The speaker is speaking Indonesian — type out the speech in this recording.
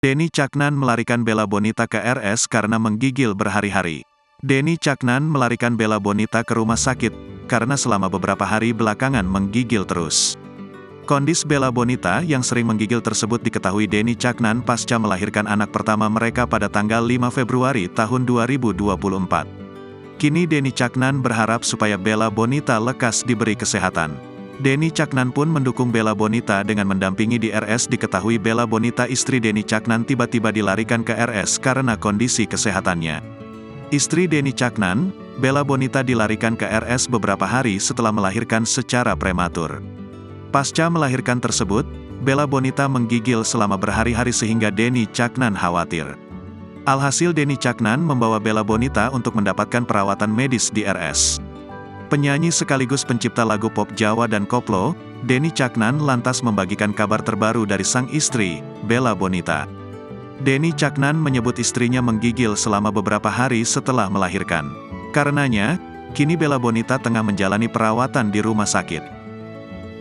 Denny Caknan melarikan Bella Bonita ke RS karena menggigil berhari-hari. Denny Caknan melarikan Bella Bonita ke rumah sakit, karena selama beberapa hari belakangan menggigil terus. Kondisi Bella Bonita yang sering menggigil tersebut diketahui Denny Caknan pasca melahirkan anak pertama mereka pada tanggal 5 Februari tahun 2024. Kini Denny Caknan berharap supaya Bella Bonita lekas diberi kesehatan. Denny Caknan pun mendukung Bella Bonita dengan mendampingi di RS. Diketahui Bella Bonita istri Denny Caknan tiba-tiba dilarikan ke RS karena kondisi kesehatannya. Istri Denny Caknan, Bella Bonita dilarikan ke RS beberapa hari setelah melahirkan secara prematur. Pasca melahirkan tersebut, Bella Bonita menggigil selama berhari-hari sehingga Denny Caknan khawatir. Alhasil Denny Caknan membawa Bella Bonita untuk mendapatkan perawatan medis di RS. Penyanyi sekaligus pencipta lagu pop Jawa dan koplo, Denny Caknan lantas membagikan kabar terbaru dari sang istri, Bella Bonita. Denny Caknan menyebut istrinya menggigil selama beberapa hari setelah melahirkan. Karenanya, kini Bella Bonita tengah menjalani perawatan di rumah sakit.